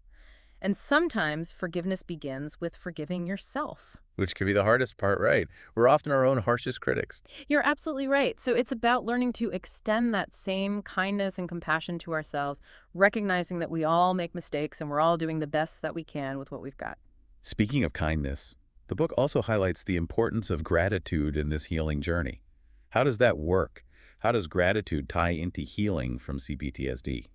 B: And sometimes forgiveness begins with forgiving yourself.
A: Which can be the hardest part, right? We're often our own harshest critics.
B: You're absolutely right. So it's about learning to extend that same kindness and compassion to ourselves, recognizing that we all make mistakes and we're all doing the best that we can with what we've got.
A: Speaking of kindness, the book also highlights the importance of gratitude in this healing journey. How does that work? How does gratitude tie into healing from CPTSD?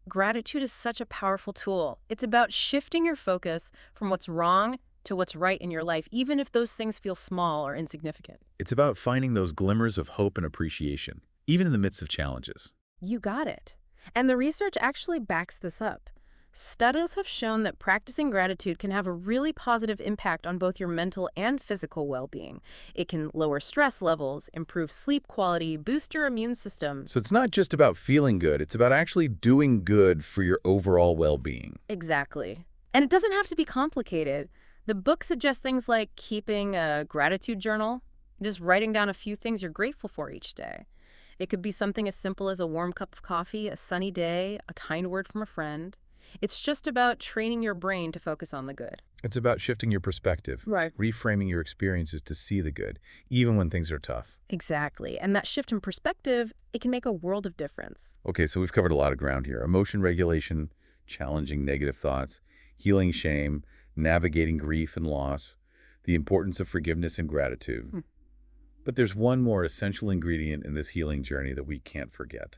B: Gratitude is such a powerful tool. It's about shifting your focus from what's wrong to what's right in your life, even if those things feel small or insignificant.
A: It's about finding those glimmers of hope and appreciation, even in the midst of challenges.
B: You got it. And the research actually backs this up. Studies have shown that practicing gratitude can have a really positive impact on both your mental and physical well-being. It can lower stress levels, improve sleep quality, boost your immune system.
A: So it's not just about feeling good, it's about actually doing good for your overall well-being.
B: Exactly. And it doesn't have to be complicated. The book suggests things like keeping a gratitude journal, just writing down a few things you're grateful for each day. It could be something as simple as a warm cup of coffee, a sunny day, a kind word from a friend. It's just about training your brain to focus on the good.
A: It's about shifting your perspective,
B: Right.
A: reframing your experiences to see the good, even when things are tough.
B: Exactly. And that shift in perspective, it can make a world of difference.
A: Okay, so we've covered a lot of ground here. Emotion regulation, challenging negative thoughts, healing shame, navigating grief and loss, the importance of forgiveness and gratitude. But there's one more essential ingredient in this healing journey that we can't forget.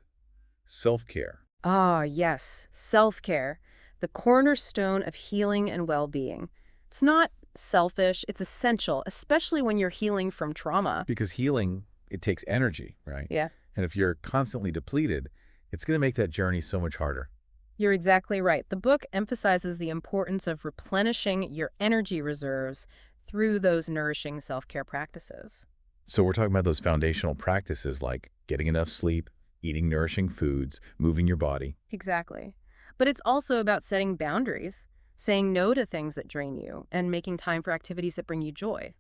A: Self-care.
B: Ah, yes. Self-care, the cornerstone of healing and well-being. It's not selfish, it's essential, especially when you're healing from trauma.
A: Because healing, it takes energy, right?
B: Yeah.
A: And if you're constantly depleted, it's going to make that journey so much harder.
B: You're exactly right. The book emphasizes the importance of replenishing your energy reserves through those nourishing self-care practices.
A: So we're talking about those foundational practices like getting enough sleep, eating nourishing foods, moving your body.
B: Exactly. But it's also about setting boundaries, saying no to things that drain you, and making time for activities that bring you joy.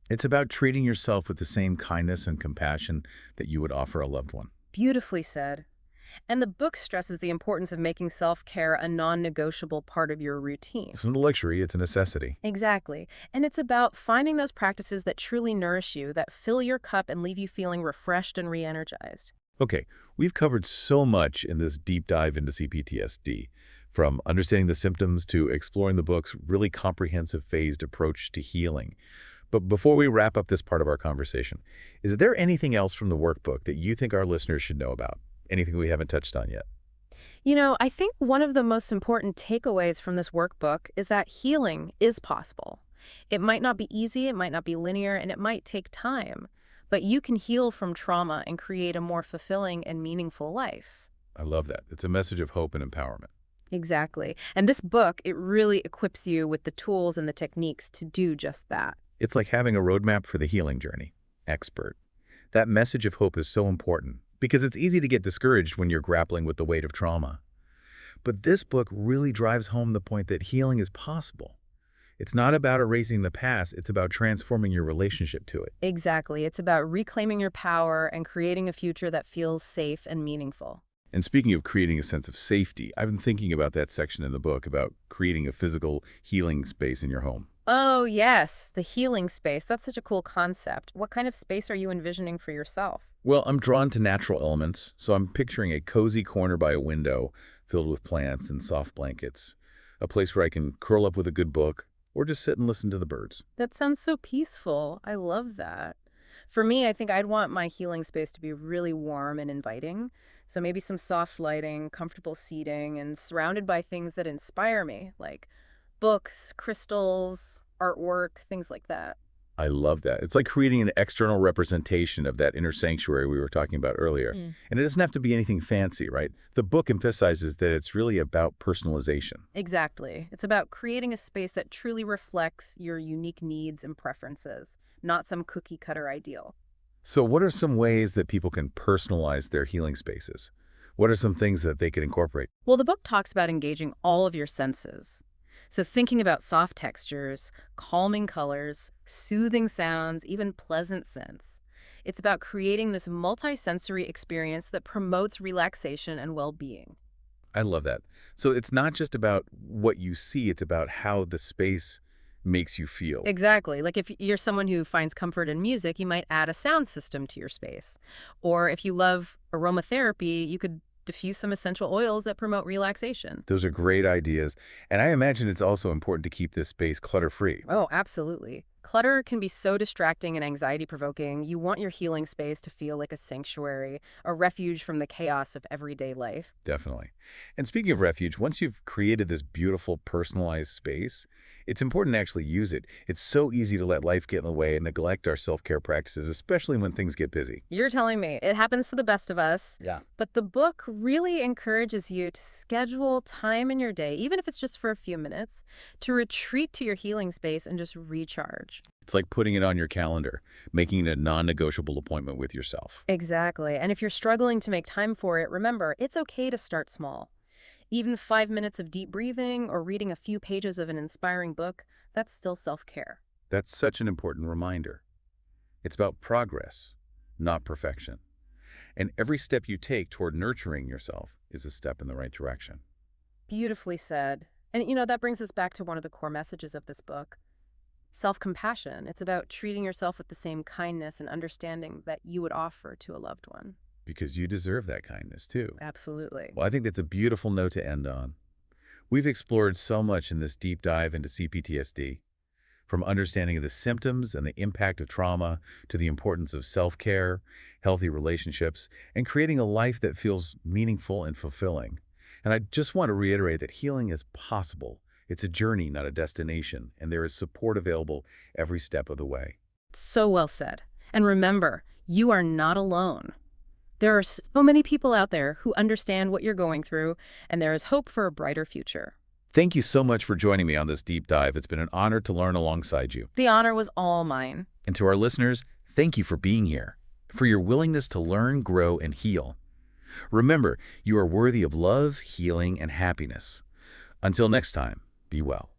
A: It's about treating yourself with the same kindness and compassion that you would offer a loved one.
B: Beautifully said. And the book stresses the importance of making self-care a non-negotiable part of your routine.
A: It's not a luxury, it's a necessity.
B: Exactly. And it's about finding those practices that truly nourish you, that fill your cup and leave you feeling refreshed and re-energized.
A: Okay, we've covered so much in this deep dive into CPTSD, from understanding the symptoms to exploring the book's really comprehensive phased approach to healing. But before we wrap up this part of our conversation, is there anything else from the workbook that you think our listeners should know about? Anything we haven't touched on yet?
B: I think one of the most important takeaways from this workbook is that healing is possible. It might not be easy, it might not be linear, and it might take time, but you can heal from trauma and create a more fulfilling and meaningful life.
A: I love that. It's a message of hope and empowerment.
B: Exactly. And this book, it really equips you with the tools and the techniques to do just that.
A: It's like having a roadmap for the healing journey. Expert. That message of hope is so important because it's easy to get discouraged when you're grappling with the weight of trauma. But this book really drives home the point that healing is possible. It's not about erasing the past, it's about transforming your relationship to it.
B: Exactly. It's about reclaiming your power and creating a future that feels safe and meaningful.
A: And speaking of creating a sense of safety, I've been thinking about that section in the book about creating a physical healing space in your home.
B: Oh, yes, the healing space. That's such a cool concept. What kind of space are you envisioning for yourself?
A: Well, I'm drawn to natural elements, so I'm picturing a cozy corner by a window filled with plants and soft blankets, a place where I can curl up with a good book or just sit and listen to the birds.
B: That sounds so peaceful. I love that. For me, I think I'd want my healing space to be really warm and inviting. So maybe some soft lighting, comfortable seating, and surrounded by things that inspire me, like books, crystals, artwork, things like that.
A: I love that. It's like creating an external representation of that inner sanctuary we were talking about earlier. And it doesn't have to be anything fancy, right? The book emphasizes that it's really about personalization.
B: Exactly. It's about creating a space that truly reflects your unique needs and preferences, not some cookie-cutter ideal.
A: So what are some ways that people can personalize their healing spaces? What are some things that they could incorporate?
B: Well, the book talks about engaging all of your senses. So thinking about soft textures, calming colors, soothing sounds, even pleasant scents. It's about creating this multi-sensory experience that promotes relaxation and well-being.
A: I love that. So it's not just about what you see, it's about how the space makes you feel.
B: Exactly. Like if you're someone who finds comfort in music, you might add a sound system to your space. Or if you love aromatherapy, you could diffuse some essential oils that promote relaxation.
A: Those are great ideas. And I imagine it's also important to keep this space clutter-free.
B: Oh, absolutely. Clutter can be so distracting and anxiety-provoking. You want your healing space to feel like a sanctuary, a refuge from the chaos of everyday life.
A: Definitely. And speaking of refuge, once you've created this beautiful personalized space, it's important to actually use it. It's so easy to let life get in the way and neglect our self-care practices, especially when things get busy.
B: You're telling me. It happens to the best of us.
A: Yeah.
B: But the book really encourages you to schedule time in your day, even if it's just for a few minutes, to retreat to your healing space and just recharge.
A: It's like putting it on your calendar, making it a non-negotiable appointment with yourself.
B: Exactly. And if you're struggling to make time for it, remember, it's okay to start small. Even 5 minutes of deep breathing or reading a few pages of an inspiring book, that's still self-care.
A: That's such an important reminder. It's about progress, not perfection. And every step you take toward nurturing yourself is a step in the right direction.
B: Beautifully said. And that brings us back to one of the core messages of this book. Self-compassion. It's about treating yourself with the same kindness and understanding that you would offer to a loved one.
A: Because you deserve that kindness, too.
B: Absolutely.
A: Well, I think that's a beautiful note to end on. We've explored so much in this deep dive into CPTSD, from understanding of the symptoms and the impact of trauma to the importance of self-care, healthy relationships, and creating a life that feels meaningful and fulfilling. And I just want to reiterate that healing is possible. It's a journey, not a destination, and there is support available every step of the way.
B: So well said. And remember, you are not alone. There are so many people out there who understand what you're going through, and there is hope for a brighter future.
A: Thank you so much for joining me on this deep dive. It's been an honor to learn alongside you.
B: The honor was all mine.
A: And to our listeners, thank you for being here, for your willingness to learn, grow, and heal. Remember, you are worthy of love, healing, and happiness. Until next time, be well.